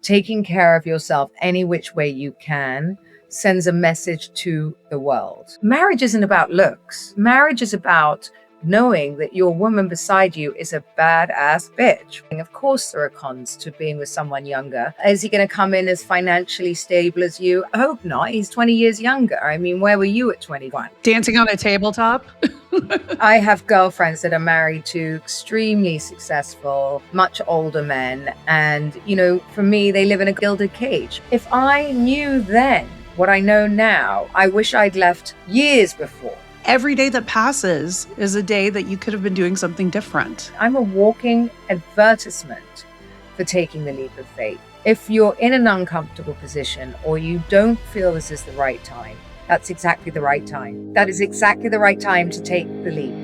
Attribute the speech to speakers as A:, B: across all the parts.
A: taking care of yourself any which way you can sends a message to the world. Marriage isn't about looks. Marriage is about knowing that your woman beside you is a badass bitch. And of course, there are cons to being with someone younger. Is he going to come in as financially stable as you? I hope not. He's 20 years younger. I mean, where were you at 21?
B: Dancing on a tabletop?
A: I have girlfriends that are married to extremely successful, much older men. And, for me, they live in a gilded cage. If I knew then what I know now, I wish I'd left years before.
B: Every day that passes is a day that you could have been doing something different.
A: I'm a walking advertisement for taking the leap of faith. If you're in an uncomfortable position or you don't feel this is the right time, that's exactly the right time. That is exactly the right time to take the leap.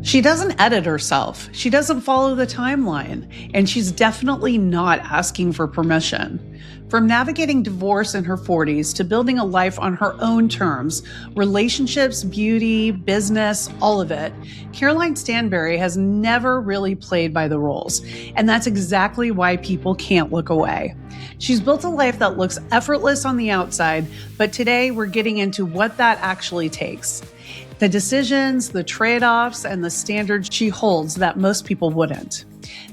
B: She doesn't edit herself. She doesn't follow the timeline. And she's definitely not asking for permission. From navigating divorce in her 40s to building a life on her own terms, relationships, beauty, business, all of it, Caroline Stanbury has never really played by the rules. And that's exactly why people can't look away. She's built a life that looks effortless on the outside, but today we're getting into what that actually takes. The decisions, the trade-offs, and the standards she holds that most people wouldn't.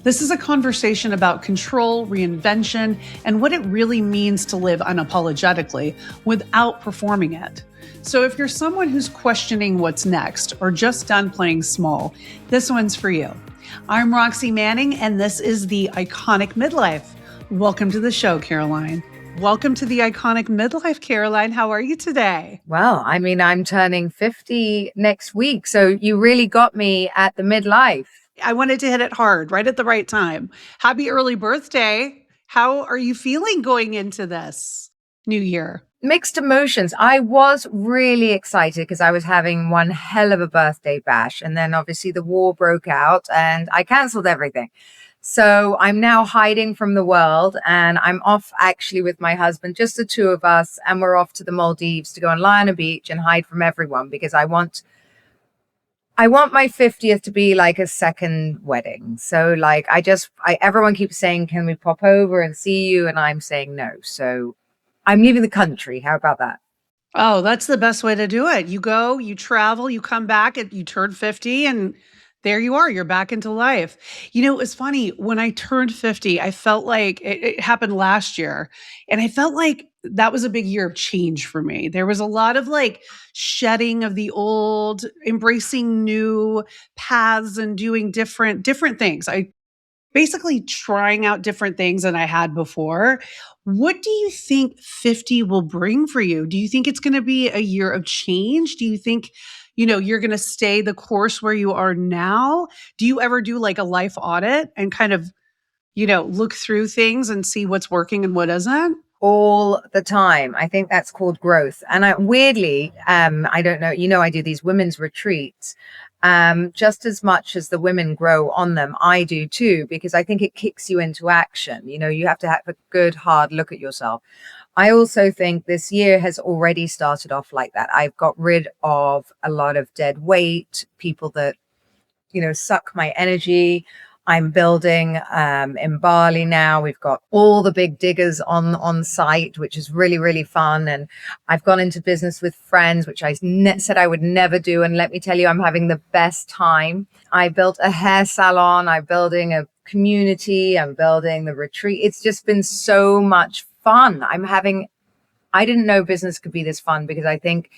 B: This is a conversation about control, reinvention, and what it really means to live unapologetically without performing it. So if you're someone who's questioning what's next or just done playing small, this one's for you. I'm Roxy Manning, and this is the Iconic Midlife. Welcome to the show, Caroline. Welcome to the Iconic Midlife, Caroline. How are you today?
A: Well, I'm turning 50 next week, so you really got me at the midlife.
B: I wanted to hit it hard, right at the right time. Happy early birthday. How are you feeling going into this new year?
A: Mixed emotions. I was really excited because I was having one hell of a birthday bash, and then obviously the war broke out and I canceled everything. So I'm now hiding from the world, and I'm off actually with my husband, just the two of us, and we're off to the Maldives to go and lie on a beach and hide from everyone because I want my 50th to be like a second wedding. So everyone keeps saying, can we pop over and see you? And I'm saying no. So I'm leaving the country. How about that?
B: Oh, that's the best way to do it. You go, you travel, you come back, and you turn 50, and there you are. You're back into life. It's funny. When I turned 50, I felt like it happened last year. And I felt like that was a big year of change for me. There was a lot of shedding of the old, embracing new paths and doing different things. I basically trying out different things than I had before. What do you think 50 will bring for you? Do you think it's going to be a year of change? Do you think you're going to stay the course where you are now? Do you ever do a life audit and kind of, look through things and see what's working and what isn't?
A: All the time. I think that's called growth. And weirdly, I don't know, I do these women's retreats. Just as much as the women grow on them, I do too, because I think it kicks you into action. You have to have a good, hard look at yourself. I also think this year has already started off like that. I've got rid of a lot of dead weight, people that, suck my energy. I'm building in Bali now. We've got all the big diggers on site, which is really, really fun. And I've gone into business with friends, which I said I would never do. And let me tell you, I'm having the best time. I built a hair salon. I'm building a community. I'm building the retreat. It's just been so much fun. I didn't know business could be this fun because I think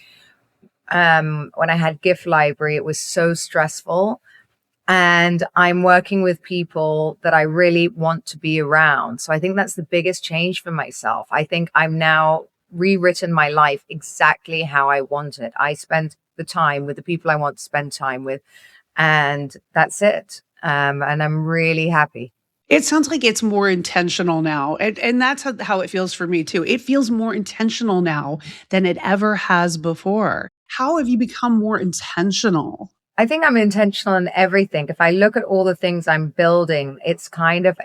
A: when I had Gift Library, it was so stressful. And I'm working with people that I really want to be around. So I think that's the biggest change for myself. I think I'm now rewritten my life exactly how I want it. I spend the time with the people I want to spend time with, and that's it. And I'm really happy.
B: It sounds like it's more intentional now. And that's how it feels for me too. It feels more intentional now than it ever has before. How have you become more intentional?
A: I think I'm intentional in everything. If I look at all the things I'm building, it's kind of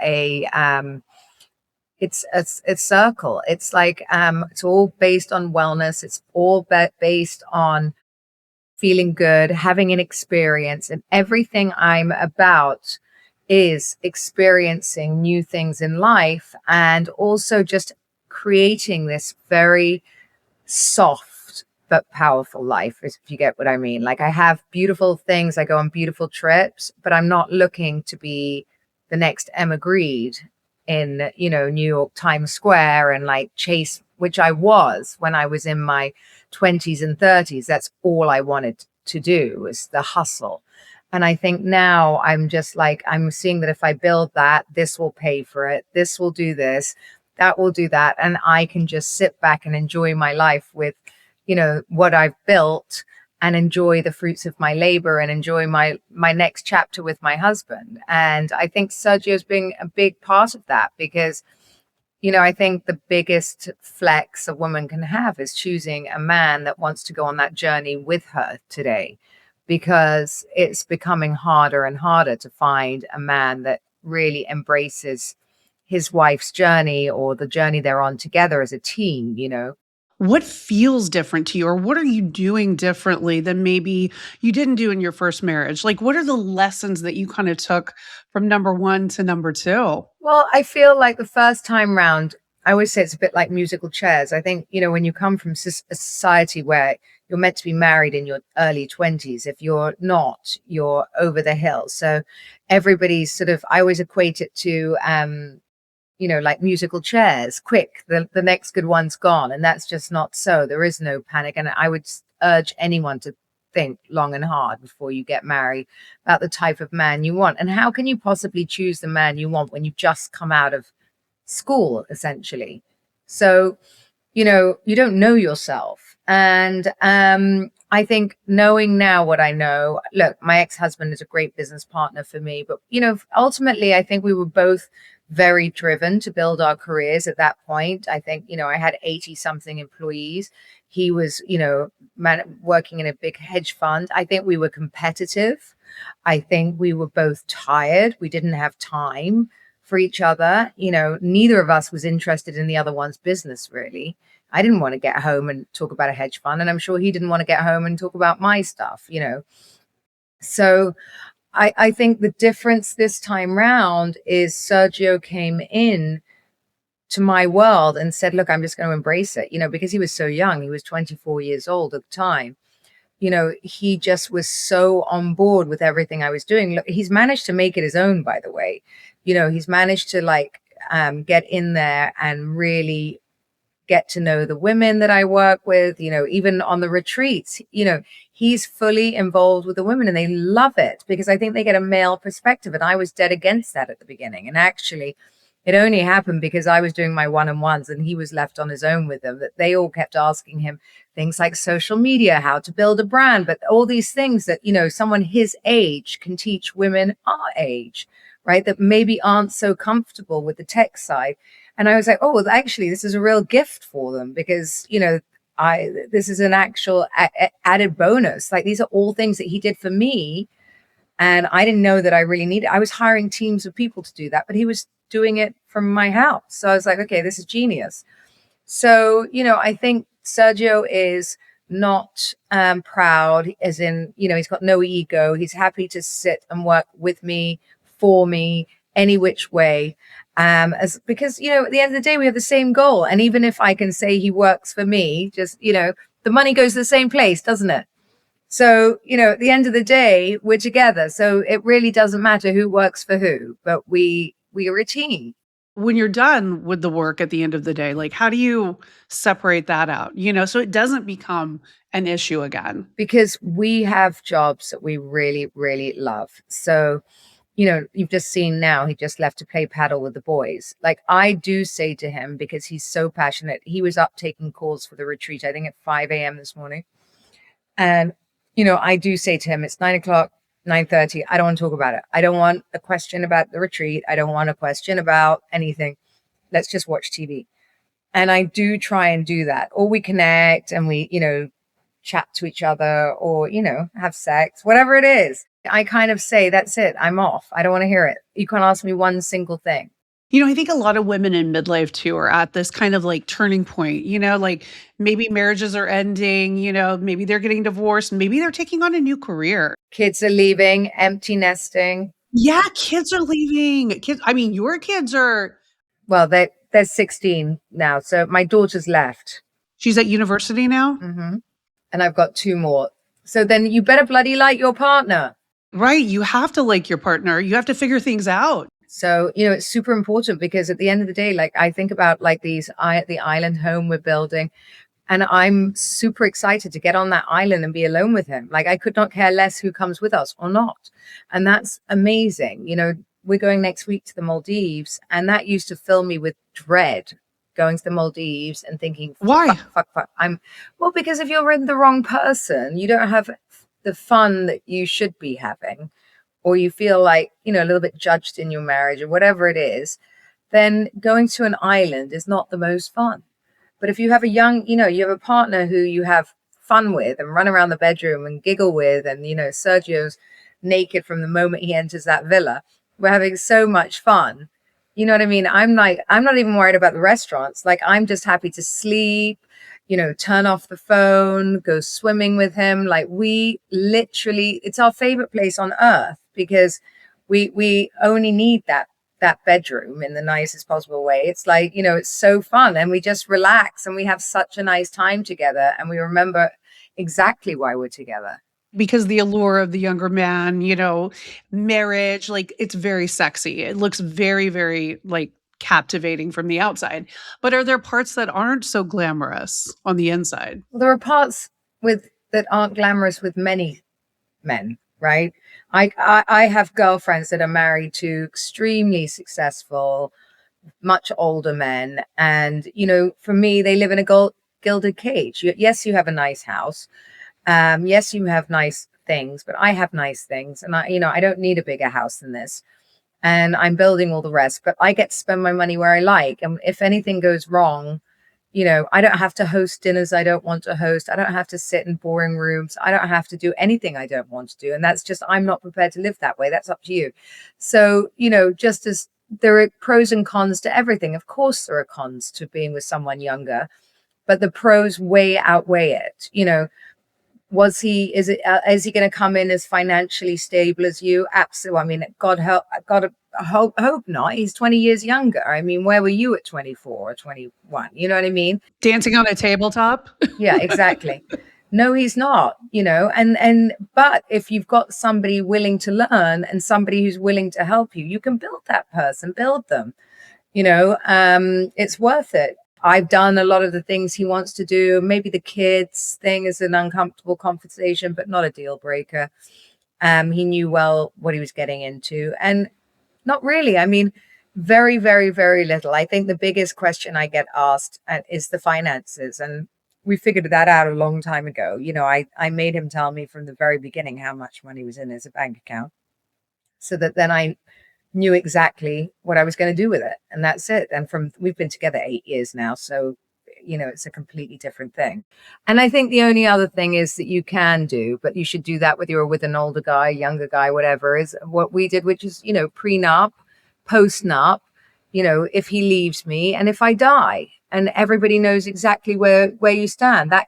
A: it's a circle. It's it's all based on wellness. It's all based on feeling good, having an experience, and everything I'm about is experiencing new things in life and also just creating this very soft but powerful life, if you get what I mean. Like, I have beautiful things, I go on beautiful trips, but I'm not looking to be the next Emma Grede in, New York Times Square and like chase, which I was when I was in my 20s and 30s. That's all I wanted to do, was the hustle. And I think now I'm just like, I'm seeing that if I build that, this will pay for it. This will do this, that will do that. And I can just sit back and enjoy my life with, what I've built, and enjoy the fruits of my labor and enjoy my next chapter with my husband. And I think Sergio's being a big part of that because, I think the biggest flex a woman can have is choosing a man that wants to go on that journey with her today, because it's becoming harder and harder to find a man that really embraces his wife's journey or the journey they're on together as a team.
B: What feels different to you, or what are you doing differently than maybe you didn't do in your first marriage? Like, what are the lessons that you kind of took from number one to number two?
A: Well, I feel like the first time round, I always say it's a bit like musical chairs. I think, when you come from a society where you're meant to be married in your early 20s, if you're not, you're over the hill. So everybody's sort of, I always equate it to, like musical chairs, quick, the next good one's gone. And that's just not so. There is no panic. And I would urge anyone to think long and hard before you get married about the type of man you want. And how can you possibly choose the man you want when you've just come out of school, essentially? So, you don't know yourself. And I think knowing now what I know, look, my ex-husband is a great business partner for me, but, ultimately, I think we were both very driven to build our careers at that point. I think, I had 80 something employees. He was, working in a big hedge fund. I think we were competitive. I think we were both tired. We didn't have time for each other. Neither of us was interested in the other one's business, really. I didn't want to get home and talk about a hedge fund, and I'm sure he didn't want to get home and talk about my stuff. So I think the difference this time round is Sergio came in to my world and said, look, I'm just going to embrace it, because he was so young. He was 24 years old at the time. He just was so on board with everything I was doing. Look, he's managed to make it his own, by the way. He's managed to get in there and really get to know the women that I work with, even on the retreats, he's fully involved with the women and they love it because I think they get a male perspective. And I was dead against that at the beginning. And actually, it only happened because I was doing my one-on-ones and he was left on his own with them, that they all kept asking him things like social media, how to build a brand, but all these things that, someone his age can teach women our age, right? That maybe aren't so comfortable with the tech side. And I was like, oh, well, actually, this is a real gift for them because, this is an actual added bonus. Like, these are all things that he did for me. And I didn't know that I really needed. I was hiring teams of people to do that, but he was doing it from my house. So I was like, okay, this is genius. So, I think Sergio is not proud, as in, he's got no ego. He's happy to sit and work with me, for me, any which way. Because, at the end of the day, we have the same goal. And even if I can say he works for me, just, the money goes to the same place, doesn't it? So, at the end of the day, we're together. So it really doesn't matter who works for who, but we are a team.
B: When you're done with the work at the end of the day, like, how do you separate that out? So it doesn't become an issue again.
A: Because we have jobs that we really, really love. So, you've just seen now he just left to play paddle with the boys. Like, I do say to him, because he's so passionate, he was up taking calls for the retreat, I think at 5 a.m. this morning. And, I do say to him, it's 9:00, 9:30. I don't want to talk about it. I don't want a question about the retreat. I don't want a question about anything. Let's just watch TV. And I do try and do that. Or we connect and we, chat to each other or, have sex, whatever it is. I kind of say, that's it. I'm off. I don't want to hear it. You can't ask me one single thing.
B: I think a lot of women in midlife too are at this kind of like turning point, like maybe marriages are ending, maybe they're getting divorced, maybe they're taking on a new career.
A: Kids are leaving, empty nesting.
B: Yeah, kids are leaving. I mean, your kids are,
A: Well, they're 16 now, so my daughter's left.
B: she's at university now.
A: Hmm. And I've got two more. So then you better bloody like your partner.
B: Right. You have to like your partner. You have to figure things out.
A: So, it's super important because at the end of the day, like I think about like the island home we're building, and I'm super excited to get on that island and be alone with him. Like I could not care less who comes with us or not. And that's amazing. We're going next week to the Maldives, and that used to fill me with dread, going to the Maldives and thinking,
B: Why?
A: fuck, fuck, fuck. Well, because if you're with the wrong person, you don't have the fun that you should be having, or you feel like, a little bit judged in your marriage or whatever it is, then going to an island is not the most fun. But if you have you have a partner who you have fun with and run around the bedroom and giggle with, and, Sergio's naked from the moment he enters that villa, we're having so much fun. You know what I mean? I'm not even worried about the restaurants. Like, I'm just happy to sleep, turn off the phone, go swimming with him. Like, we literally, it's our favorite place on earth because we only need that bedroom in the nicest possible way. It's like, it's so fun, and we just relax and we have such a nice time together, and we remember exactly why we're together.
B: Because the allure of the younger man, marriage, like it's very sexy. It looks very, very like captivating from the outside. But are there parts that aren't so glamorous on the inside?
A: Well, there are parts with that aren't glamorous with many men, right? I have girlfriends that are married to extremely successful, much older men, and for me, they live in a gilded cage. Yes, you have a nice house. Yes, you have nice things, but I have nice things, and I don't need a bigger house than this. And I'm building all the rest, but I get to spend my money where I like. And if anything goes wrong, I don't have to host dinners I don't want to host. I don't have to sit in boring rooms. I don't have to do anything I don't want to do. And that's just, I'm not prepared to live that way. That's up to you. So, just as there are pros and cons to everything, of course, there are cons to being with someone younger, but the pros way outweigh it. Is he going to come in as financially stable as you? Absolutely. I mean, God hope not. He's 20 years younger. I mean, where were you at 24 or 21? You know what I mean?
B: Dancing on a tabletop?
A: Yeah, exactly. No, he's not, but if you've got somebody willing to learn and somebody who's willing to help you, you can build that person, build them, it's worth it. I've done a lot of the things he wants to do. Maybe the kids thing is an uncomfortable conversation, but not a deal breaker. He knew well what he was getting into, and not really. I mean, very, very, very little. I think the biggest question I get asked is the finances, and we figured that out a long time ago. I made him tell me from the very beginning how much money was in his bank account, so that then I knew exactly what I was going to do with it. And that's it. And we've been together 8 years now. So, it's a completely different thing. And I think the only other thing is that you can do, but you should do that whether you're with an older guy, younger guy, whatever, is what we did, which is, prenup, post-nup, if he leaves me and if I die, and everybody knows exactly where you stand. That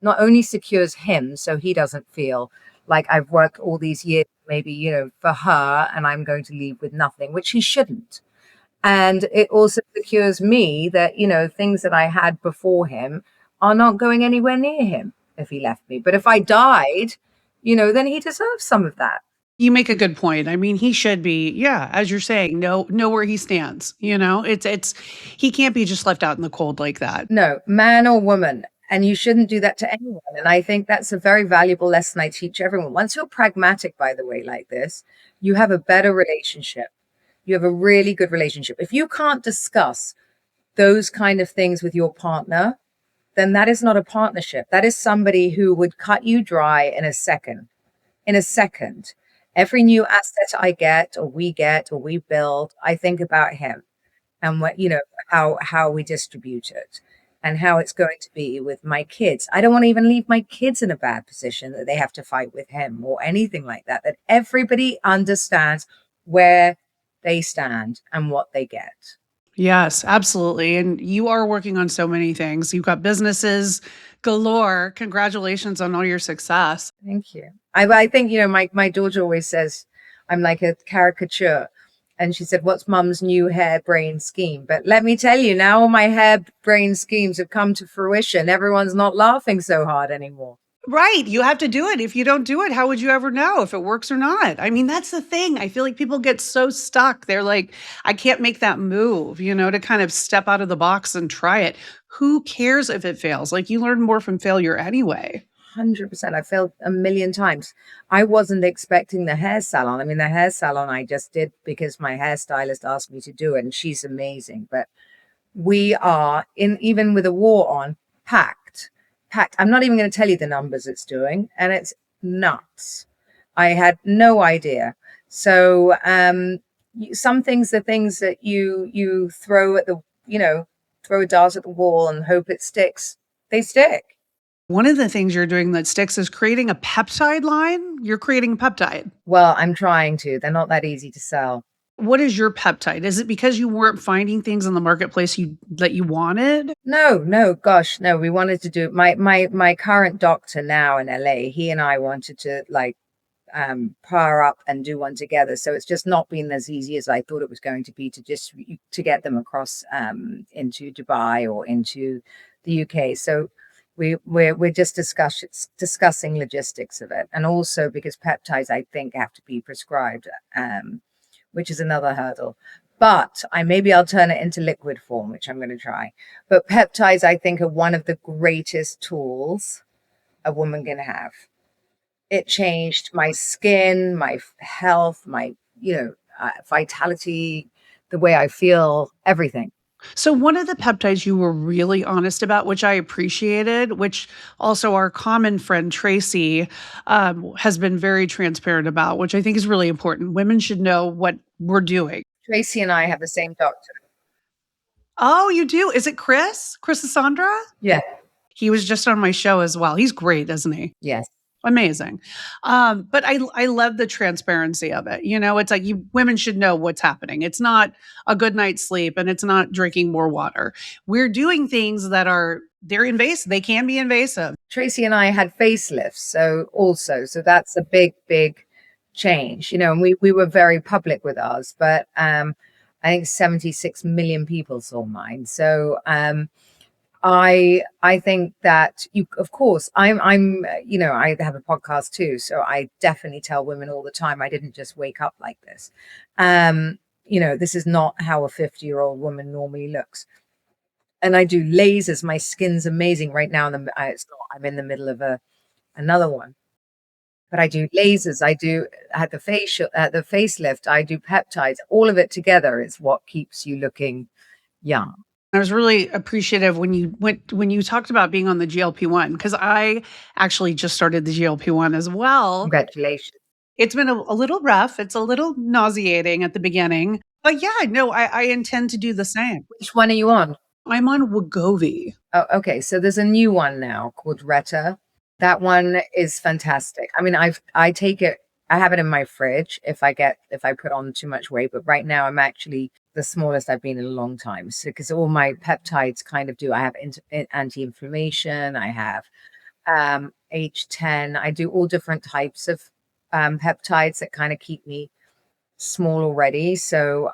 A: not only secures him so he doesn't feel like I've worked all these years, maybe, for her, and I'm going to leave with nothing, which he shouldn't. And it also secures me that, things that I had before him are not going anywhere near him if he left me. But if I died, then he deserves some of that.
B: You make a good point. I mean, he should be, yeah, as you're saying, know where he stands. It's he can't be just left out in the cold like that.
A: No, man or woman. And you shouldn't do that to anyone. And I think that's a very valuable lesson I teach everyone. Once you're pragmatic, by the way, like this, you have a better relationship. You have a really good relationship. If you can't discuss those kind of things with your partner, then that is not a partnership. That is somebody who would cut you dry in a second. In a second. Every new asset I get or we build, I think about him and what, how we distribute it and how it's going to be with my kids. I don't want to even leave my kids in a bad position that they have to fight with him or anything like that, that everybody understands where they stand and what they get.
B: Yes, absolutely. And you are working on so many things. You've got businesses galore. Congratulations on all your success.
A: Thank you. I think, my daughter always says I'm like a caricature. And she said, what's mum's new hair brain scheme? But let me tell you, now all my hair brain schemes have come to fruition. Everyone's not laughing so hard anymore.
B: Right. You have to do it. If you don't do it, how would you ever know if it works or not? I mean, that's the thing. I feel like people get so stuck. They're like, I can't make that move, to kind of step out of the box and try it. Who cares if it fails? Like, you learn more from failure anyway.
A: 100%. I failed a million times. I wasn't expecting the hair salon. I mean, the hair salon I just did because my hairstylist asked me to do it, and she's amazing. But we are even with a war on, packed. I'm not even going to tell you the numbers it's doing, and it's nuts. I had no idea. So some things are things that you throw at throw a dart at the wall and hope it sticks. They stick.
B: One of the things you're doing that sticks is creating a peptide line. You're creating a peptide.
A: Well, I'm trying to. They're not that easy to sell.
B: What is your peptide? Is it because you weren't finding things in the marketplace that you wanted?
A: No, gosh, no. We wanted to do my current doctor now in LA. He and I wanted to pair up and do one together. So it's just not been as easy as I thought it was going to be to get them across into Dubai or into the UK. So we're just discussing logistics of it, and also because peptides I think have to be prescribed, which is another hurdle. But I'll turn it into liquid form, which I'm going to try. But peptides I think are one of the greatest tools a woman can have. It changed my skin, my health, my vitality, the way I feel, everything.
B: So one of the peptides you were really honest about, which I appreciated, which also our common friend Tracy has been very transparent about, which I think is really important. Women should know what we're doing.
A: Tracy and I have the same doctor.
B: Oh, you do? Is it Chris? Chris Sandra?
A: Yeah.
B: He was just on my show as well. He's great, isn't he?
A: Yes.
B: Amazing. But I love the transparency of it. It's like women should know what's happening. It's not a good night's sleep and it's not drinking more water. We're doing things that they're invasive. They can be invasive.
A: Tracy and I had facelifts. So that's a big change, and we were very public with ours, but I think 76 million people saw mine. So I think that of course, I have a podcast too, so I definitely tell women all the time, I didn't just wake up like this. This is not how a 50-year-old woman normally looks. And I do lasers. My skin's amazing right now. It's not. I'm in the middle of another one, but I do lasers. I do at the facelift. I do peptides. All of it together is what keeps you looking young.
B: I was really appreciative when you talked about being on the GLP-1, because I actually just started the GLP-1 as well.
A: Congratulations.
B: It's been a little rough. It's a little nauseating at the beginning. But yeah, no, I intend to do the same.
A: Which one are you on?
B: I'm on Wegovy.
A: Oh, okay. So there's a new one now called Retta. That one is fantastic. I mean, I take it. I have it in my fridge if I put on too much weight. But right now I'm actually the smallest I've been in a long time. So because all my peptides kind of do. I have anti-inflammation. I have H10. I do all different types of peptides that kind of keep me small already. So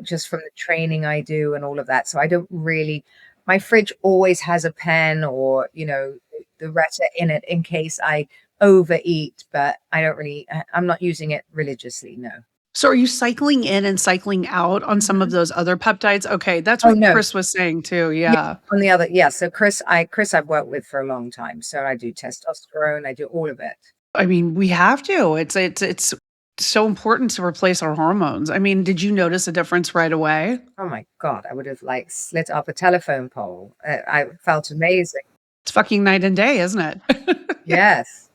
A: just from the training I do and all of that. So I don't really. My fridge always has a pen or the Retta in it in case I overeat, but I'm not using it religiously. No.
B: So are you cycling in and cycling out on some of those other peptides? Okay, that's what
A: no.
B: Chris was saying too. Yeah.
A: On the other, yeah. So Chris I've worked with for a long time. So I do testosterone. I do all of it.
B: I mean, we have to. It's so important to replace our hormones. I mean, did you notice a difference right away?
A: Oh my God, I would have slit up a telephone pole. I felt amazing.
B: It's fucking night and day, isn't it?
A: Yes.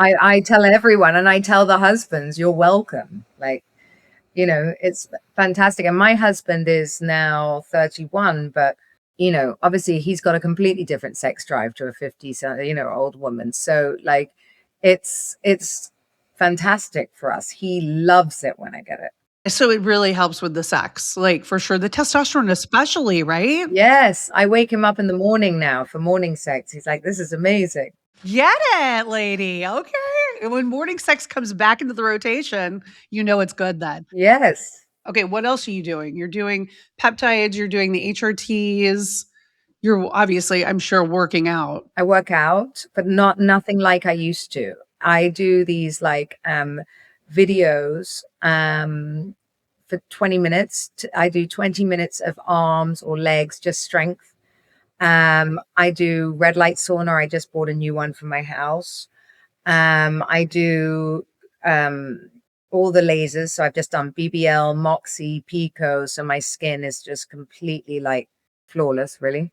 A: I tell everyone, and I tell the husbands, you're welcome. It's fantastic. And my husband is now 31, but, obviously he's got a completely different sex drive to a 50, old woman. So it's fantastic for us. He loves it when I get it.
B: So it really helps with the sex, like, for sure. The testosterone especially, right?
A: Yes, I wake him up in the morning now for morning sex. He's like, "This is amazing."
B: Get it, lady. Okay. And when morning sex comes back into the rotation, you know it's good then.
A: Yes.
B: Okay, what else are you doing? You're doing peptides, you're doing the HRTs. You're obviously, I'm sure, working out.
A: I work out, but not nothing like I used to. I do these like videos for 20 minutes. I do 20 minutes of arms or legs, just strength. I do red light sauna. I just bought a new one for my house. I do all the lasers. So I've just done BBL, Moxie, Pico. So my skin is just completely like flawless, really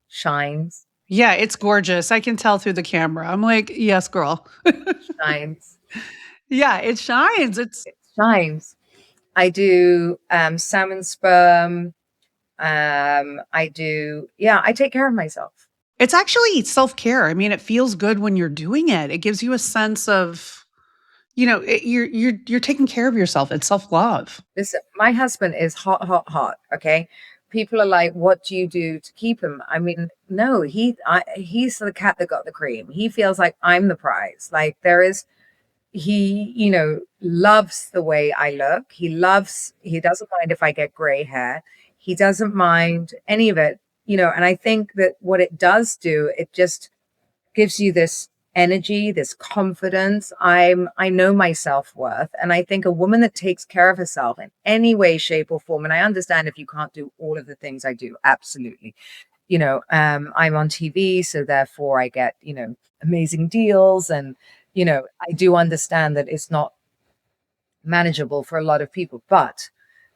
A: shines,
B: Yeah, it's gorgeous. I can tell through the camera. I'm like, "Yes, girl."
A: shines.
B: Yeah, it shines. It's
A: Shines. I do salmon sperm. Yeah, I take care of myself.
B: it's actually self-care. I mean, it feels good when you're doing it. It gives you a sense of, you're taking care of yourself. It's self-love.
A: Listen, my husband is hot, hot, hot. Okay. People are like, what do you do to keep him? I mean, no, he's the cat that got the cream. He feels like I'm the prize. Like he, loves the way I look. He doesn't mind if I get gray hair. He doesn't mind any of it, and I think that what it does do, it just gives you this energy, this confidence. I know my self-worth. And I think a woman that takes care of herself in any way, shape, or form, and I understand if you can't do all of the things I do, absolutely. I'm on TV, so therefore I get, amazing deals. And, I do understand that it's not manageable for a lot of people, but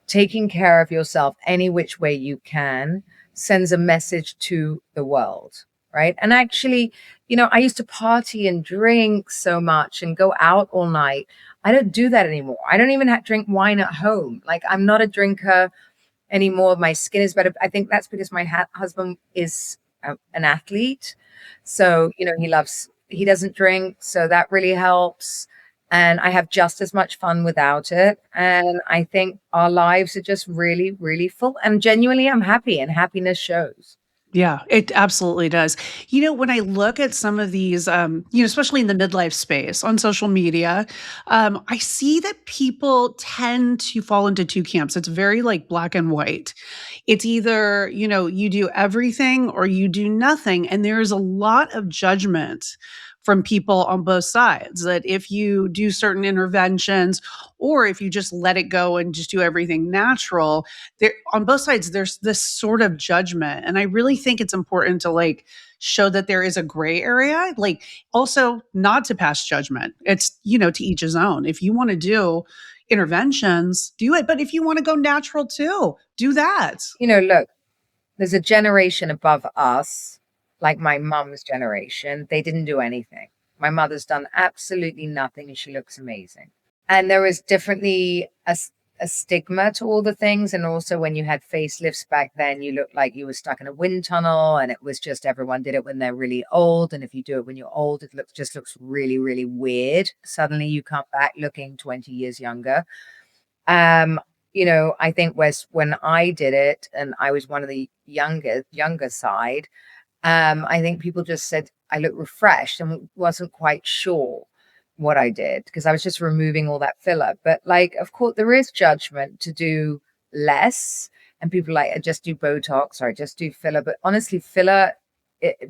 A: taking care of yourself any which way you can sends a message to the world, right? And actually, I used to party and drink so much and go out all night. I don't do that anymore. I don't even drink wine at home. Like, I'm not a drinker anymore. My skin is better. I think that's because my husband is an athlete. So, he doesn't drink. So that really helps. And I have just as much fun without it. And I think our lives are just really, really full. And genuinely, I'm happy, and happiness shows.
B: Yeah, it absolutely does. When I look at some of these, especially in the midlife space on social media, I see that people tend to fall into two camps. It's very like black and white. It's either, you do everything or you do nothing. And there's a lot of judgment from people on both sides that if you do certain interventions or if you just let it go and just do everything natural, there on both sides there's this sort of judgment, and I really think it's important to like show that there is a gray area, like also not to pass judgment. It's to each his own. If you want to do interventions, do it, but if you want to go natural too, do that.
A: Look, there's a generation above us, like my mum's generation. They didn't do anything. My mother's done absolutely nothing, and she looks amazing. And there was definitely a stigma to all the things. And also, when you had facelifts back then, you looked like you were stuck in a wind tunnel, and it was just everyone did it when they're really old. And if you do it when you're old, it looks really, really weird. Suddenly you come back looking 20 years younger. I think when I did it and I was one of the younger side, I think people just said I looked refreshed and wasn't quite sure what I did because I was just removing all that filler. But like, of course, there is judgment to do less, and people like, I just do Botox or I just do filler. But honestly, filler,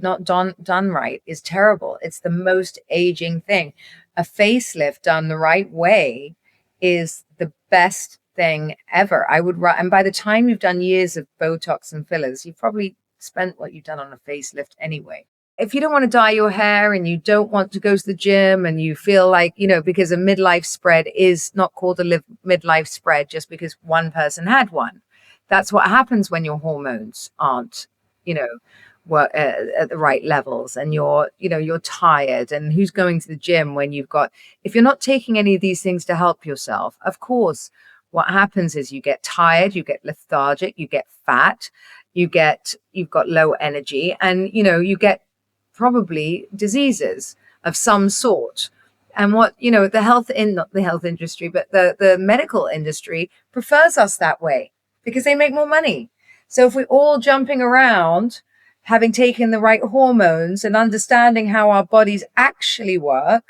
A: not done right, is terrible. It's the most aging thing. A facelift done the right way is the best thing ever. And by the time you've done years of Botox and fillers, you've probably spent what you've done on a facelift anyway. If you don't want to dye your hair and you don't want to go to the gym and you feel like, because a midlife spread is not called a midlife spread just because one person had one. That's what happens when your hormones aren't, at the right levels, and you're tired. And who's going to the gym when if you're not taking any of these things to help yourself, of course, what happens is you get tired, you get lethargic, you get fat, you've got low energy, and you get probably diseases of some sort. And what, the not the health industry, but the medical industry prefers us that way because they make more money. So if we're all jumping around, having taken the right hormones and understanding how our bodies actually work,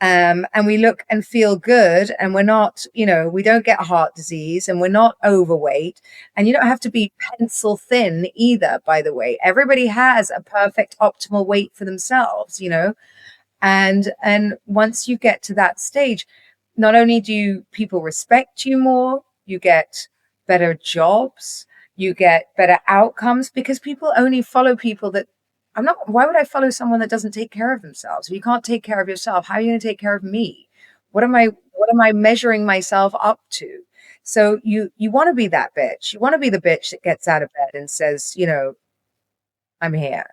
A: and we look and feel good, and we're not, we don't get heart disease, and we're not overweight, and you don't have to be pencil thin either, by the way. Everybody has a perfect optimal weight for themselves, and once you get to that stage, not only do people respect you more, you get better jobs, you get better outcomes, because people only follow people that why would I follow someone that doesn't take care of themselves? If you can't take care of yourself, how are you going to take care of me? What am I measuring myself up to? So you want to be that bitch. You want to be the bitch that gets out of bed and says, I'm here.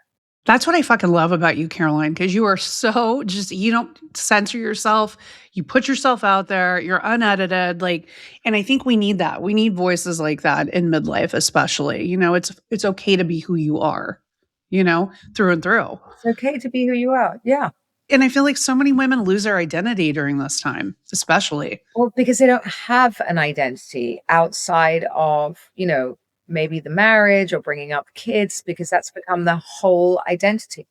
B: That's what I fucking love about you, Caroline, because you are so just, you don't censor yourself. You put yourself out there. You're unedited. Like, and I think we need that. We need voices like that in midlife, especially. It's okay to be who you are, through and through.
A: It's okay to be who you are. Yeah.
B: And I feel like so many women lose their identity during this time, especially.
A: Well, because they don't have an identity outside of, maybe the marriage or bringing up kids, because that's become the whole identity.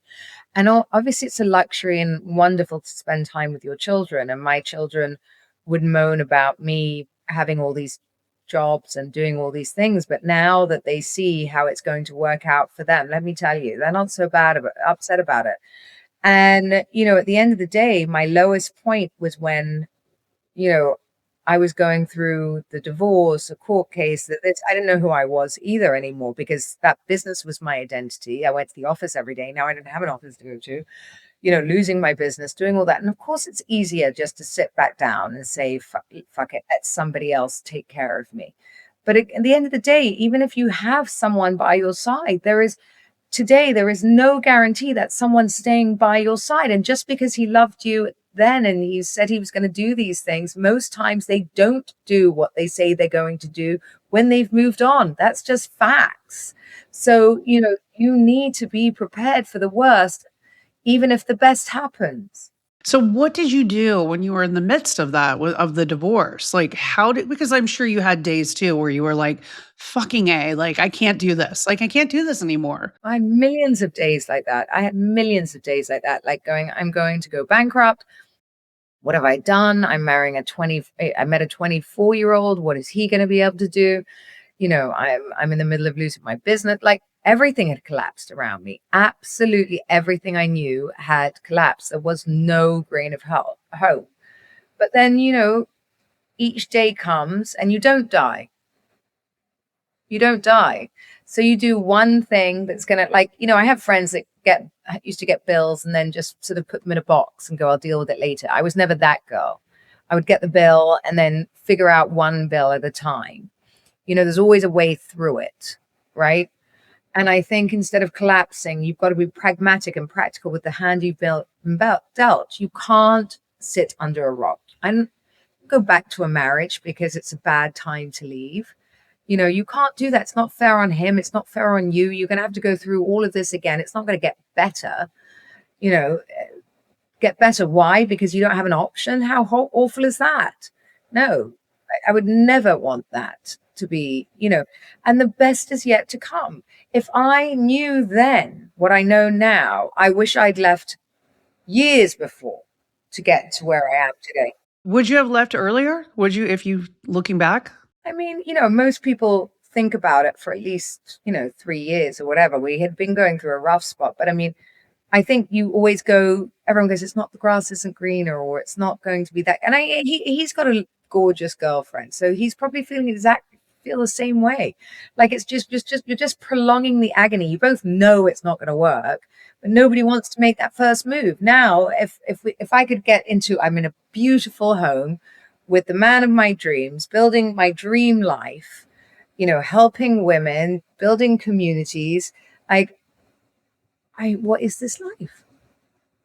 A: And obviously, it's a luxury and wonderful to spend time with your children. And my children would moan about me having all these jobs and doing all these things. But now that they see how it's going to work out for them, let me tell you, they're not so upset about it. And, at the end of the day, my lowest point was when, you know, I was going through the divorce, a court case, I didn't know who I was either anymore, because that business was my identity. I went to the office every day. Now I didn't have an office to go to, losing my business, doing all that. And of course, it's easier just to sit back down and say, fuck it, let somebody else take care of me. But at the end of the day, even if you have someone by your side, there is no guarantee that someone's staying by your side. And just because he loved you then and he said he was going to do these things, most times they don't do what they say they're going to do when they've moved on. That's just facts. So, you need to be prepared for the worst, even if the best happens.
B: So what did you do when you were in the midst of that, of the divorce? Like, because I'm sure you had days too where you were like, fucking A, like, I can't do this. Like, I can't do this anymore.
A: I had millions of days like that. Like I'm going to go bankrupt. What have I done? I met a 24-year-old. What is he going to be able to do? I'm in the middle of losing my business. Like, everything had collapsed around me. Absolutely everything I knew had collapsed. There was no grain of hope. But then, each day comes and you don't die. You don't die. So you do one thing that's going to, I have friends that used to get bills and then just sort of put them in a box and go, I'll deal with it later. I was never that girl. I would get the bill and then figure out one bill at a time. There's always a way through it, right? And I think instead of collapsing, you've got to be pragmatic and practical with the hand you've dealt. You can't sit under a rock and go back to a marriage because it's a bad time to leave. You can't do that. It's not fair on him. It's not fair on you. You're going to have to go through all of this again. It's not going to get better. Get better. Why? Because you don't have an option. How awful is that? No, I would never want that to be, and the best is yet to come. If I knew then what I know now, I wish I'd left years before to get to where I am today.
B: Would you have left earlier? Would you, if you looking back?
A: I mean, most people think about it for at least, 3 years or whatever. We had been going through a rough spot, but I mean, I think you always everyone goes, it's not, the grass isn't greener, or it's not going to be that. And he's got a gorgeous girlfriend. So he's probably feel the same way. Like, it's just you're just prolonging the agony. You both know it's not going to work, but nobody wants to make that first move. Now, if I could I'm in a beautiful home with the man of my dreams, building my dream life, helping women, building communities. What is this life?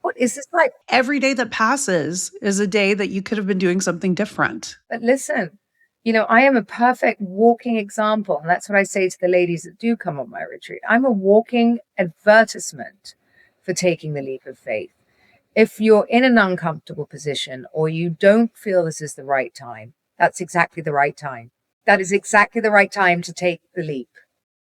A: What is this life?
B: Every day that passes is a day that you could have been doing something different.
A: But listen, I am a perfect walking example. And that's what I say to the ladies that do come on my retreat. I'm a walking advertisement for taking the leap of faith. If you're in an uncomfortable position or you don't feel this is the right time, that's exactly the right time. That is exactly the right time to take the leap.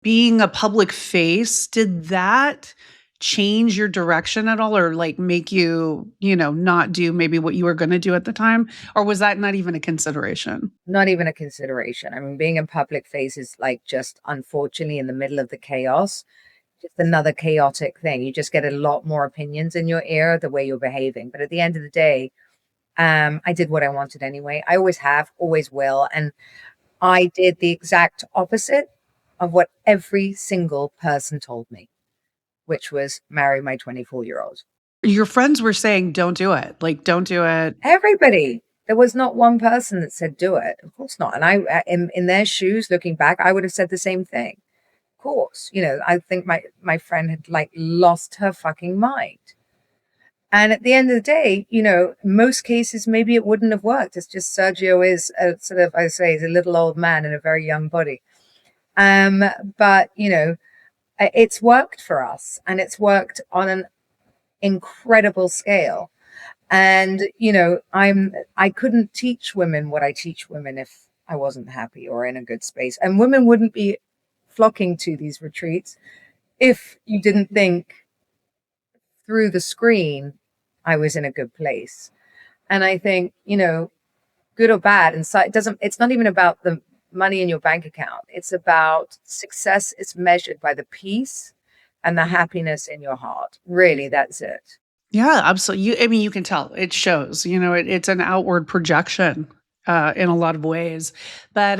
B: Being a public face, did that change your direction at all or like make you, not do maybe what you were going to do at the time? Or was that not even a consideration?
A: Not even a consideration. I mean, being in public face is like just unfortunately in the middle of the chaos, just another chaotic thing. You just get a lot more opinions in your ear the way you're behaving. But at the end of the day, I did what I wanted anyway. I always have, always will. And I did the exact opposite of what every single person told me, which was marry my 24-year-old.
B: Your friends were saying, don't do it. Like, don't do it.
A: Everybody. There was not one person that said do it. Of course not. And in their shoes, looking back, I would have said the same thing. Of course, I think my friend had like lost her fucking mind. And at the end of the day, in most cases, maybe it wouldn't have worked. It's just Sergio is a sort of, I say, he's a little old man in a very young body. But it's worked for us, and it's worked on an incredible scale. And I couldn't teach women what I teach women if I wasn't happy or in a good space. And women wouldn't be flocking to these retreats if you didn't think through the screen I was in a good place. And I think, good or bad, and so it's not even about the money in your bank account. It's about success is measured by the peace and the happiness in your heart. Really, that's it.
B: Yeah, absolutely. I mean, you can tell it shows, it's an outward projection in a lot of ways. But,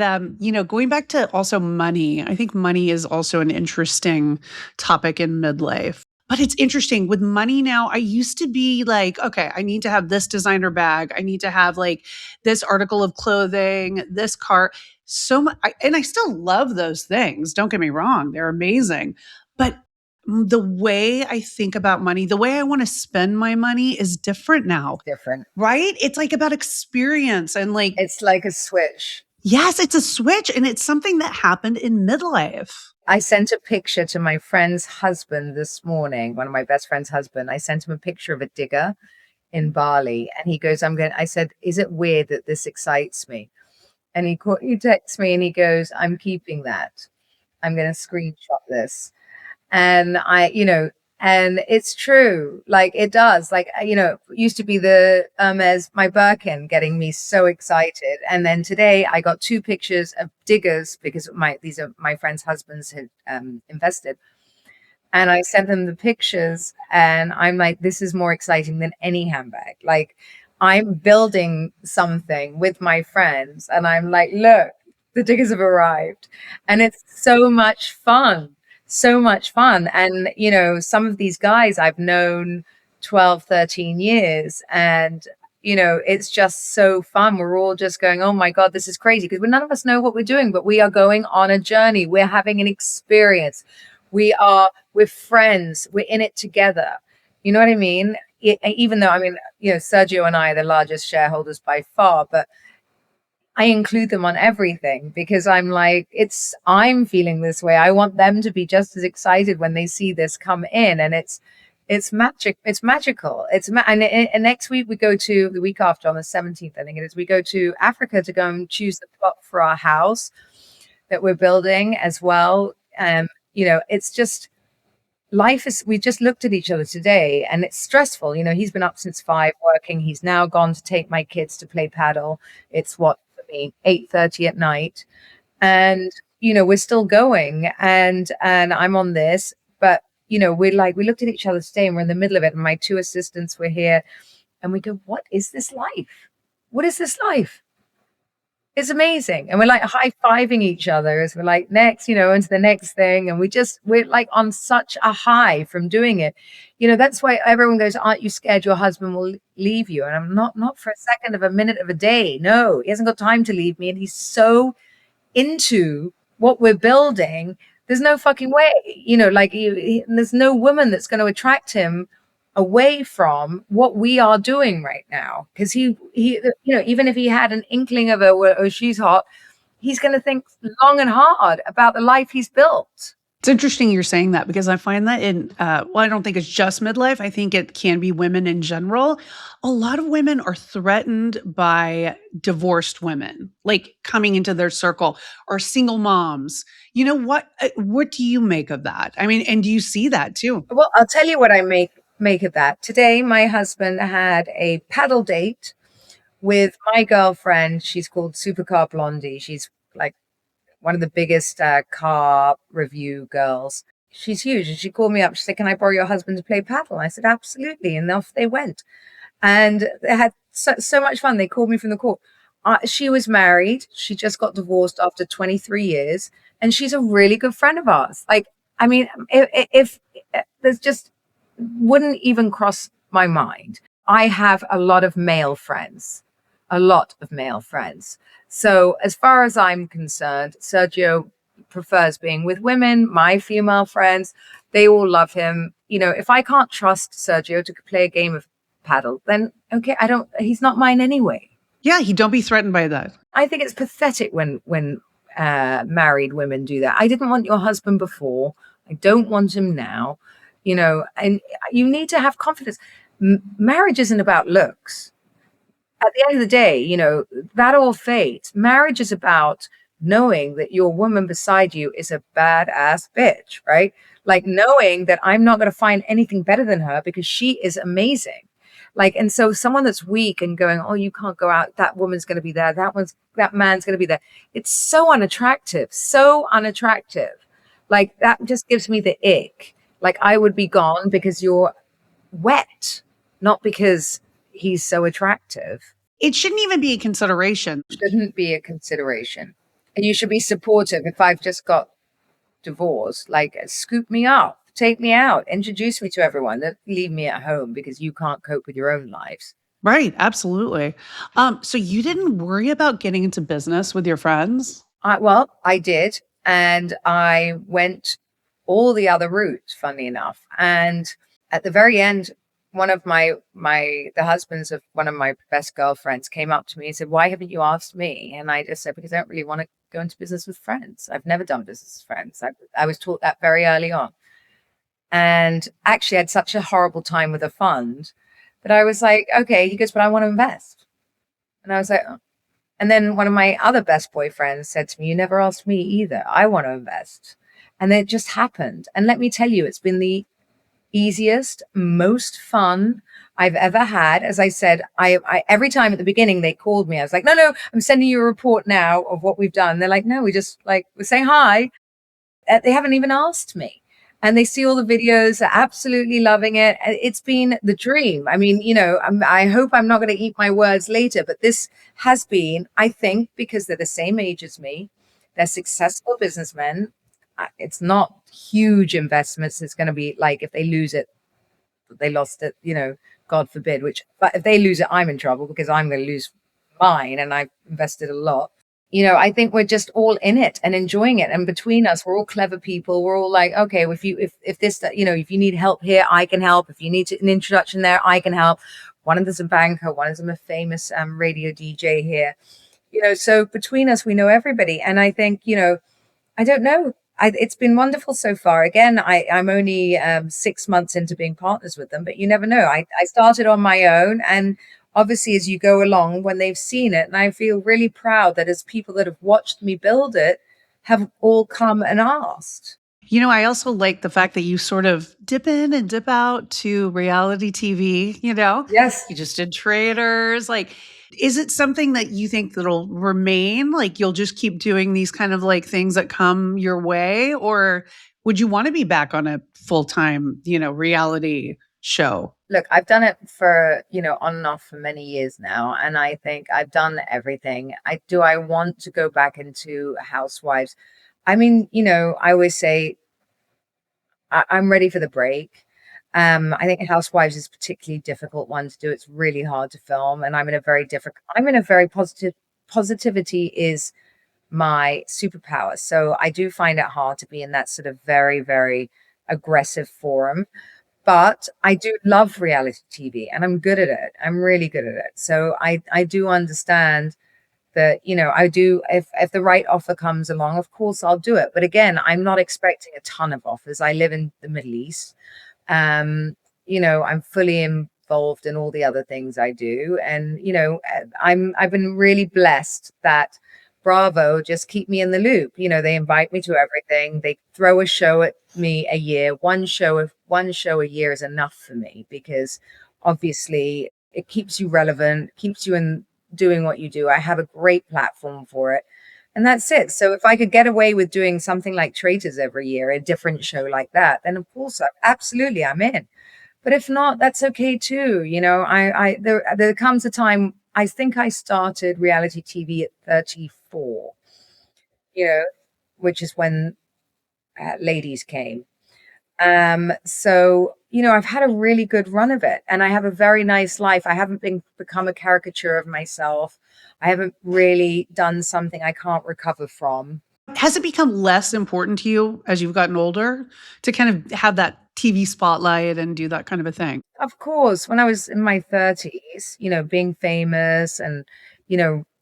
B: going back to also money, I think money is also an interesting topic in midlife. But it's interesting with money now. I used to be like, okay, I need to have this designer bag. I need to have like this article of clothing, this car. So much, and I still love those things. Don't get me wrong, they're amazing. But the way I think about money, the way I want to spend my money is different now,
A: Different.
B: right? It's like about experience and like,
A: It's like a switch.
B: yes, it's a switch and it's something that happened in midlife.
A: I sent a picture to my friend's husband this morning, one of my best friend's husband. I sent him a picture of a digger in Bali, and he goes, I said, is it weird that this excites me? And he texts me and he goes, I'm keeping that. I'm going to screenshot this. And and it's true. Like it does. Like, it used to be the Hermes, my Birkin, getting me so excited. And then today I got two pictures of diggers because these are my friends' husbands had invested. And I sent them the pictures and I'm like, this is more exciting than any handbag. Like I'm building something with my friends and I'm like, look, the diggers have arrived. And it's so much fun. So much fun. And, some of these guys I've known 12, 13 years. And, it's just so fun. We're all just going, oh my God, this is crazy. Because none of us know what we're doing, but we are going on a journey. We're having an experience. We're friends. We're in it together. You know what I mean? Even though, Sergio and I are the largest shareholders by far, but I include them on everything because I'm like, I'm feeling this way. I want them to be just as excited when they see this come in. And it's magic. It's magical. And next week the week after on the 17th, I think it is, we go to Africa to go and choose the plot for our house that we're building as well. It's just, we just looked at each other today and it's stressful. He's been up since 5 working. He's now gone to take my kids to play paddle. It's 8:30 at night. And, we're still going and I'm on this, but, we looked at each other today and we're in the middle of it. And my 2 assistants were here and we go, what is this life? What is this life? It's amazing. And we're like high-fiving each other as we're like next, into the next thing. And we're like on such a high from doing it. That's why everyone goes, aren't you scared your husband will leave you? And I'm not for a second of a minute of a day. No, he hasn't got time to leave me. And he's so into what we're building. There's no fucking way, there's no woman that's going to attract him away from what we are doing right now. Because he even if he had an inkling of she's hot, he's going to think long and hard about the life he's built.
B: It's interesting you're saying that because I find that in, well, I don't think it's just midlife. I think it can be women in general. A lot of women are threatened by divorced women, like coming into their circle or single moms. What do you make of that? I mean, and do you see that too?
A: Well, I'll tell you what I make of that. Today, my husband had a paddle date with my girlfriend. She's called Supercar Blondie. She's like one of the biggest car review girls. She's huge. And she called me up. She said, "Can I borrow your husband to play paddle?" I said, "Absolutely." And off they went. And they had so much fun. They called me from the court. She was married. She just got divorced after 23 years. And she's a really good friend of ours. Like, I mean, if there's just wouldn't even cross my mind. I have a lot of male friends, a lot of male friends. So as far as I'm concerned, Sergio prefers being with women. My female friends, they all love him. If I can't trust Sergio to play a game of paddle, then okay, he's not mine anyway.
B: Yeah, he don't be threatened by that.
A: I think it's pathetic when married women do that. I didn't want your husband before. I don't want him now. And you need to have confidence. Marriage isn't about looks. At the end of the day, that all fades. Marriage is about knowing that your woman beside you is a badass bitch, right? Like knowing that I'm not going to find anything better than her because she is amazing. Like, and so someone that's weak and going, "Oh, you can't go out. That woman's going to be there. That man's going to be there." It's so unattractive, so unattractive. Like that just gives me the ick. Like I would be gone because you're wet, not because he's so attractive.
B: It shouldn't even be a consideration.
A: Shouldn't be a consideration. And you should be supportive. If I've just got divorced, like scoop me up, take me out, introduce me to everyone. Don't leave me at home because you can't cope with your own lives.
B: Right, absolutely. So you didn't worry about getting into business with your friends?
A: Well, I did. And I went all the other routes, funnily enough. And at the very end, one of the husbands of one of my best girlfriends came up to me and said, "Why haven't you asked me?" And I just said, "Because I don't really want to go into business with friends. I've never done business with friends." I was taught that very early on. And actually I had such a horrible time with a fund that I was like, okay, he goes, "But I want to invest." And I was like, oh. And then one of my other best boyfriends said to me, "You never asked me either. I want to invest." And then it just happened. And let me tell you, it's been the easiest, most fun I've ever had. As I said, I every time at the beginning they called me, I was like, no, I'm sending you a report now of what we've done. They're like, "No, we're saying hi." They haven't even asked me. And they see all the videos, they're absolutely loving it. It's been the dream. I mean, I hope I'm not going to eat my words later, but this has been, I think, because they're the same age as me, they're successful businessmen. It's not huge investments. It's going to be like if they lose it, they lost it, God forbid, but if they lose it, I'm in trouble because I'm going to lose mine and I've invested a lot. I think we're just all in it and enjoying it. And between us, we're all clever people. We're all like, okay, well, if you need help here, I can help. If you need an introduction there, I can help. One of them's a banker. One of them a famous radio DJ here. So between us, we know everybody. And I think, I don't know. It's been wonderful so far. Again, I'm only 6 months into being partners with them, but you never know. I started on my own, and obviously as you go along, when they've seen it, and I feel really proud that as people that have watched me build it have all come and asked.
B: I also like the fact that you sort of dip in and dip out to reality TV.
A: Yes.
B: You just did Traders. Like, is it something that you think that'll remain? Like, you'll just keep doing these kind of like things that come your way? Or would you want to be back on a full-time, reality show?
A: Look, I've done it for, on and off for many years now. And I think I've done everything. I want to go back into Housewives? I mean, I always say I'm ready for the break. I think Housewives is a particularly difficult one to do. It's really hard to film. And I'm in a very positive, positivity is my superpower. So I do find it hard to be in that sort of very, very aggressive forum. But I do love reality TV and I'm good at it. I'm really good at it. So I do understand that, I do, if the right offer comes along, of course I'll do it. But again, I'm not expecting a ton of offers. I live in the Middle East. Um, I'm fully involved in all the other things I do. And, I've been really blessed that Bravo just keep me in the loop. They invite me to everything. They throw a show at me a year. One show a year is enough for me because obviously it keeps you relevant, keeps you in doing what you do. I have a great platform for it. And that's it. So if I could get away with doing something like Traitors every year, a different show like that, then of course, absolutely, I'm in. But if not, that's okay too. There comes a time. I think I started reality TV at 34. You know, which is when Ladies came. So I've had a really good run of it, and I have a very nice life. I haven't become a caricature of myself. I haven't really done something I can't recover from.
B: Has it become less important to you as you've gotten older to kind of have that TV spotlight and do that kind of a thing?
A: Of course, when I was in my 30s, being famous and,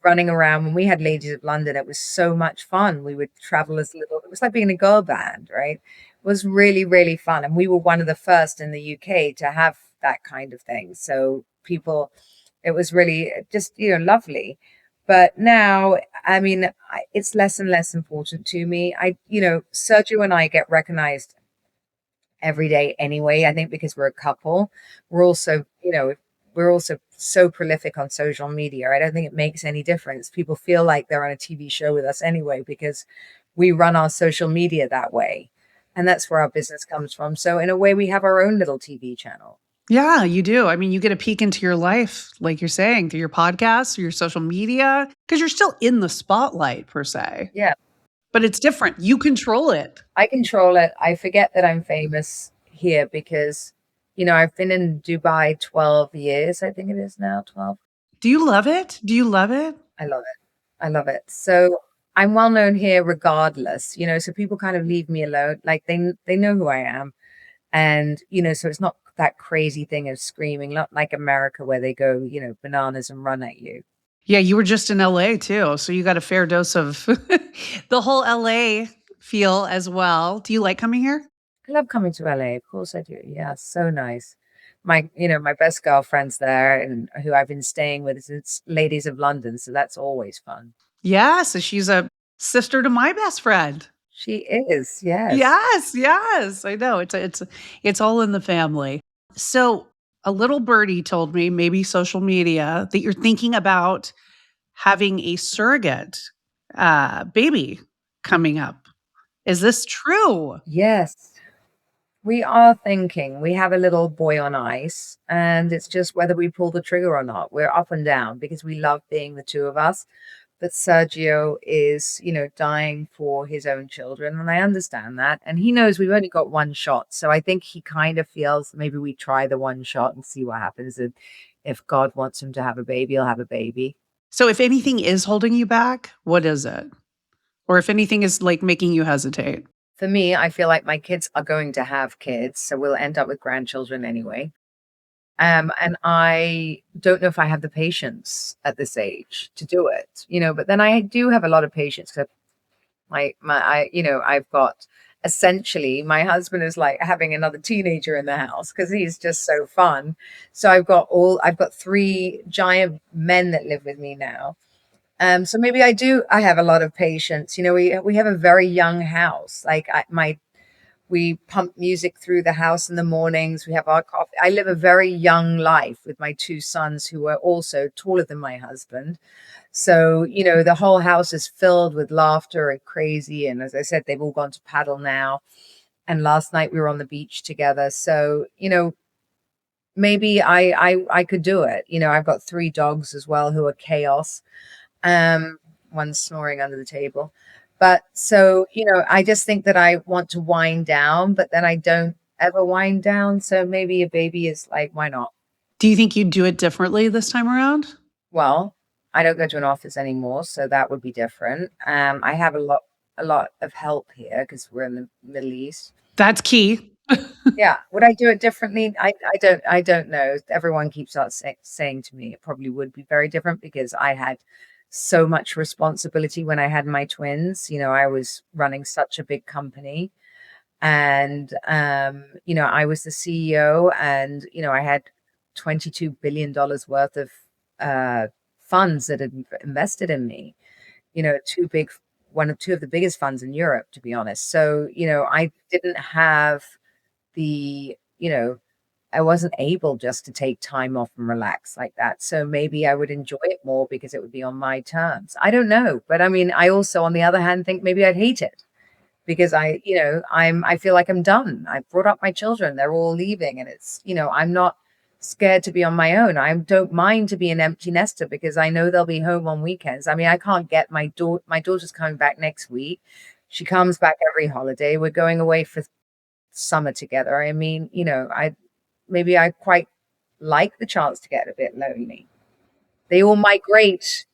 A: running around when we had Ladies of London, it was so much fun. We would travel as little, it was like being in a girl band, right? It was really, really fun. And we were one of the first in the UK to have that kind of thing. So it was really just, lovely. But now, I mean, it's less and less important to me. Sergio and I get recognized every day anyway. I think because we're a couple, we're also, we're also so prolific on social media. I don't think it makes any difference. People feel like they're on a TV show with us anyway because we run our social media that way. And that's where our business comes from. So in a way, we have our own little TV channel.
B: Yeah, you do. I mean, you get a peek into your life, like you're saying, through your podcasts, through your social media, because you're still in the spotlight per se,
A: Yeah,
B: but it's different. You control it.
A: I control it. I forget that I'm famous here because, I've been in Dubai 12 years. I think it is now 12.
B: Do you love it? Do you love it?
A: I love it. I love it. So I'm well known here regardless, so people kind of leave me alone. Like they know who I am. And, so it's not that crazy thing of screaming, not like America where they go, bananas and run at you.
B: Yeah, you were just in LA too, so you got a fair dose of the whole LA feel as well. Do you like coming here?
A: I love coming to LA. Of course I do. Yeah, so nice. My best girlfriend's there and who I've been staying with since Ladies of London. So that's always fun.
B: Yeah, so she's a sister to my best friend.
A: She is. Yes.
B: Yes, yes, I know. It's all in the family. So, a little birdie told me, maybe social media, that you're thinking about having a surrogate baby coming up. Is this true?
A: Yes. We are thinking we have a little boy on ice, and it's just whether we pull the trigger or not. We're up and down because we love being the two of us. But Sergio is, dying for his own children, and I understand that. And he knows we've only got one shot. So I think he kind of feels maybe we try the one shot and see what happens. And if God wants him to have a baby, he'll have a baby.
B: So, if anything is holding you back, what is it? Or if anything is like making you hesitate?
A: For me, I feel like my kids are going to have kids, so we'll end up with grandchildren anyway. And I don't know if I have the patience at this age to do it, but then I do have a lot of patience because I've got essentially my husband is like having another teenager in the house because he's just so fun. So I've got three giant men that live with me now. So maybe I have a lot of patience. We have a very young house. We pump music through the house in the mornings. We have our coffee. I live a very young life with my two sons who are also taller than my husband. So, the whole house is filled with laughter and crazy. And as I said, they've all gone to paddle now. And last night we were on the beach together. So, maybe I could do it. I've got three dogs as well who are chaos. One's snoring under the table. But so, I just think that I want to wind down, but then I don't ever wind down. So maybe a baby is like, why not?
B: Do you think you'd do it differently this time around?
A: Well, I don't go to an office anymore, so that would be different. I have a lot of help here because we're in the Middle East.
B: That's key.
A: Yeah. Would I do it differently? I don't know. Everyone keeps saying to me it probably would be very different because I had so much responsibility when I had my twins. I was running such a big company, and I was the CEO, and I had $22 billion worth of uh, funds that had invested in me. Two big, one of two of the biggest funds in Europe, to be honest. So I didn't have the I wasn't able just to take time off and relax like that. So maybe I would enjoy it more because it would be on my terms. I don't know. But I mean, I also, on the other hand, think maybe I'd hate it because I feel like I'm done. I brought up my children. They're all leaving, and I'm not scared to be on my own. I don't mind to be an empty nester because I know they'll be home on weekends. I mean, I can't get my daughter's coming back next week. She comes back every holiday. We're going away for summer together. I mean, I quite like the chance to get a bit lonely. They all migrate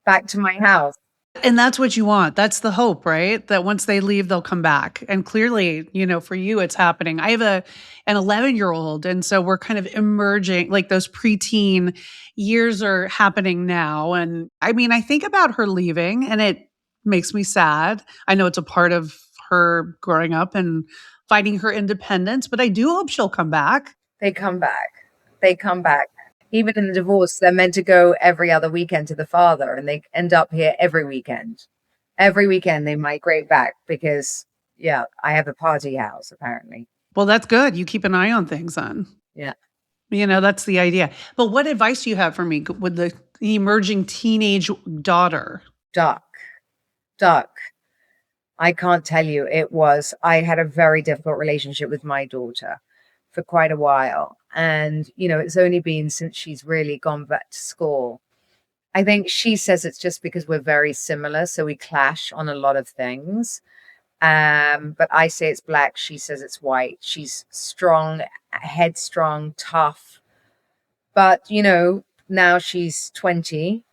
A: back to my house.
B: And that's what you want. That's the hope, right? That once they leave, they'll come back. And clearly, for you, it's happening. I have an 11-year-old, and so we're kind of emerging, like those preteen years are happening now. And I mean, I think about her leaving, and it makes me sad. I know it's a part of her growing up and finding her independence, but I do hope she'll come back.
A: They come back. They come back. Even in the divorce, they're meant to go every other weekend to the father, and they end up here every weekend. Every weekend they migrate back because, yeah, I have a party house, apparently.
B: Well, that's good. You keep an eye on things then.
A: Yeah.
B: That's the idea. But what advice do you have for me with the emerging teenage daughter?
A: Duck. I can't tell you. I had a very difficult relationship with my daughter for quite a while. And, it's only been since she's really gone back to school. I think she says it's just because we're very similar, so we clash on a lot of things. But I say it's black. She says it's white. She's strong, headstrong, tough. But, now she's 20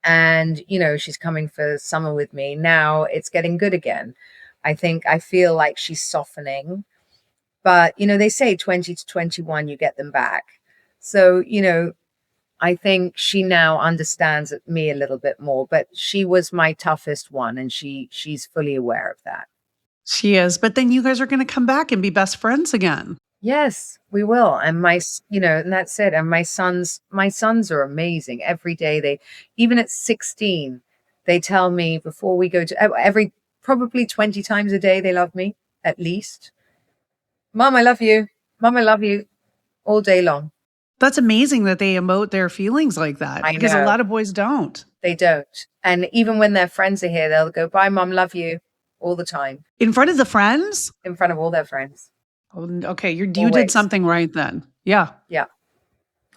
A: and, she's coming for summer with me. Now it's getting good again. I feel like she's softening. But, they say 20 to 21, you get them back. So, I think she now understands me a little bit more, but she was my toughest one, and she's fully aware of that.
B: She is. But then you guys are going to come back and be best friends again.
A: Yes, we will. And and that's it. And my sons are amazing. Every day even at 16, they tell me before we go to probably 20 times a day, they love me at least. Mom, I love you. Mom, I love you, all day long.
B: That's amazing that they emote their feelings like that.
A: I
B: because a
A: know.
B: lot of boys don't.
A: They don't. And even when their friends are here, they'll go, bye, Mom, love you, all the time.
B: In front of the friends?
A: In front of all their friends.
B: Oh, okay, you did something right then. Yeah.
A: Yeah.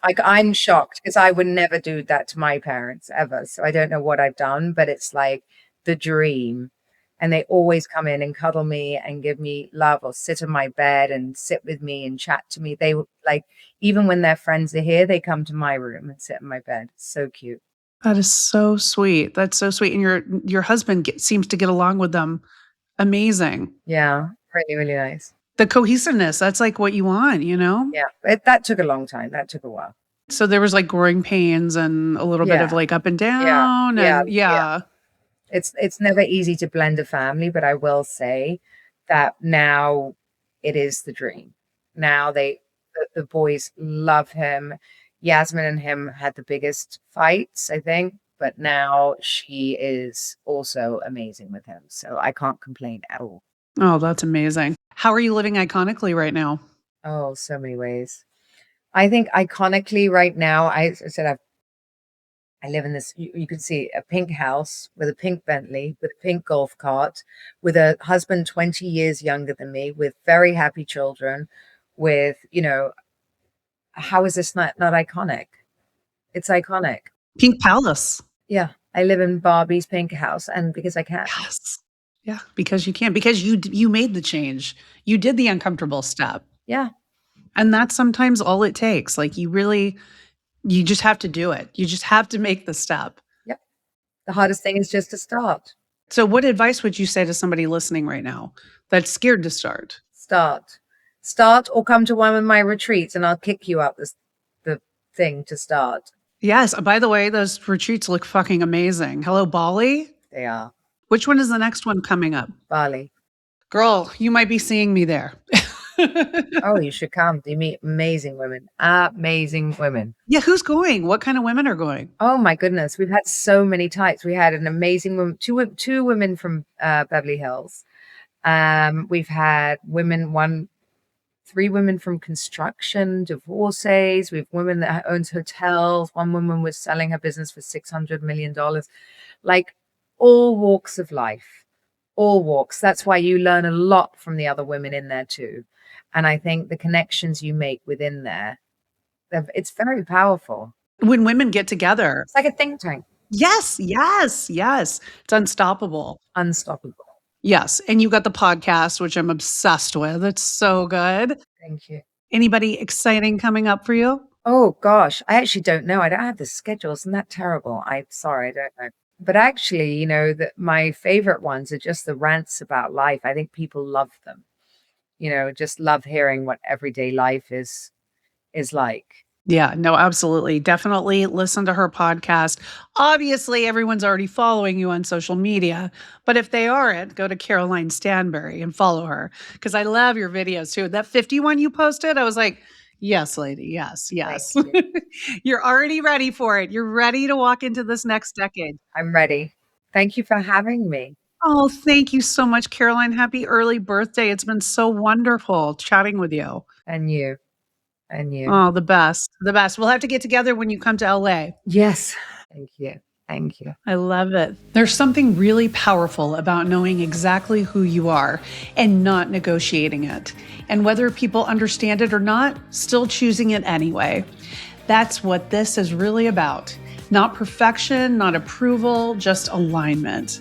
A: I'm shocked because I would never do that to my parents ever. So I don't know what I've done, but it's like the dream. And they always come in and cuddle me and give me love, or sit on my bed and sit with me and chat to me. They like, even when their friends are here, they come to my room and sit in my bed. It's so cute.
B: That is so sweet. That's so sweet. And your husband seems to get along with them. Amazing.
A: Yeah, really, really nice.
B: The cohesiveness, that's like what you want,
A: Yeah, that took a long time. That took a while.
B: So there was like growing pains and a little bit of like up and down. Yeah.
A: It's never easy to blend a family, but I will say that now it is the dream. Now the boys love him. Yasmin and him had the biggest fights, I think, but now she is also amazing with him. So I can't complain at all.
B: Oh, that's amazing. How are you living iconically right now?
A: Oh, so many ways. I think iconically right now, I said I live in this, you can see a pink house with a pink Bentley, with a pink golf cart, with a husband 20 years younger than me, with very happy children, with, how is this not iconic? It's iconic.
B: Pink Palace.
A: Yeah. I live in Barbie's pink house, and because I can.
B: Yes. Yeah, because you can. Because you made the change. You did the uncomfortable step.
A: Yeah.
B: And that's sometimes all it takes. Like you just have to do it. You just have to make the step.
A: Yep. The hardest thing is just to start.
B: So what advice would you say to somebody listening right now that's scared to start?
A: Start or come to one of my retreats and I'll kick you up the thing to start.
B: Yes. By the way, those retreats look fucking amazing. Hello, Bali.
A: They are.
B: Which one is the next one coming up?
A: Bali.
B: Girl, you might be seeing me there.
A: Oh, you should come. You meet amazing women. Amazing women.
B: Yeah, who's going? What kind of women are going?
A: Oh my goodness. We've had so many types. We had an amazing woman, two women from Beverly Hills. We've had three women from construction, divorcees. We've women that owns hotels. One woman was selling her business for $600 million. Like all walks of life, all walks. That's why you learn a lot from the other women in there too. And I think the connections you make within there, it's very powerful.
B: When women get together.
A: It's like a think tank.
B: Yes, yes, yes. It's unstoppable.
A: Unstoppable.
B: Yes. And you got the podcast, which I'm obsessed with. It's so good.
A: Thank you.
B: Anybody exciting coming up for you?
A: Oh gosh, I actually don't know. I don't have the schedule. Isn't that terrible? I'm sorry, I don't know. But actually, my favorite ones are just the rants about life. I think people love them. Just love hearing what everyday life is like.
B: Yeah, no, absolutely. Definitely listen to her podcast. Obviously, everyone's already following you on social media, but if they aren't, go to Caroline Stanbury and follow her because I love your videos too. That 51 you posted, I was like, yes, lady. Yes, yes.
A: You.
B: You're already ready for it. You're ready to walk into this next decade.
A: I'm ready. Thank you for having me.
B: Oh, thank you so much, Caroline. Happy early birthday. It's been so wonderful chatting with you.
A: And you. And you.
B: Oh, the best. The best. We'll have to get together when you come to LA.
A: Yes. Thank you. Thank you.
B: I love it. There's something really powerful about knowing exactly who you are and not negotiating it. And whether people understand it or not, still choosing it anyway. That's what this is really about. Not perfection, not approval, just alignment.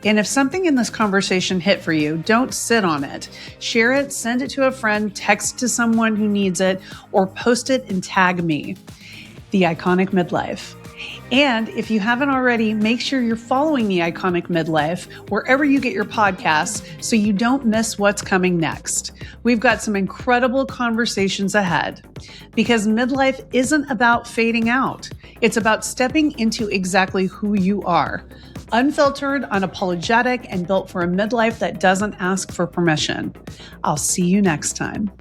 B: And if something in this conversation hit for you, don't sit on it. Share it, send it to a friend, text to someone who needs it, or post it and tag me, The Iconic Midlife. And if you haven't already, make sure you're following The Iconic Midlife wherever you get your podcasts so you don't miss what's coming next. We've got some incredible conversations ahead because midlife isn't about fading out. It's about stepping into exactly who you are. Unfiltered, unapologetic, and built for a midlife that doesn't ask for permission. I'll see you next time.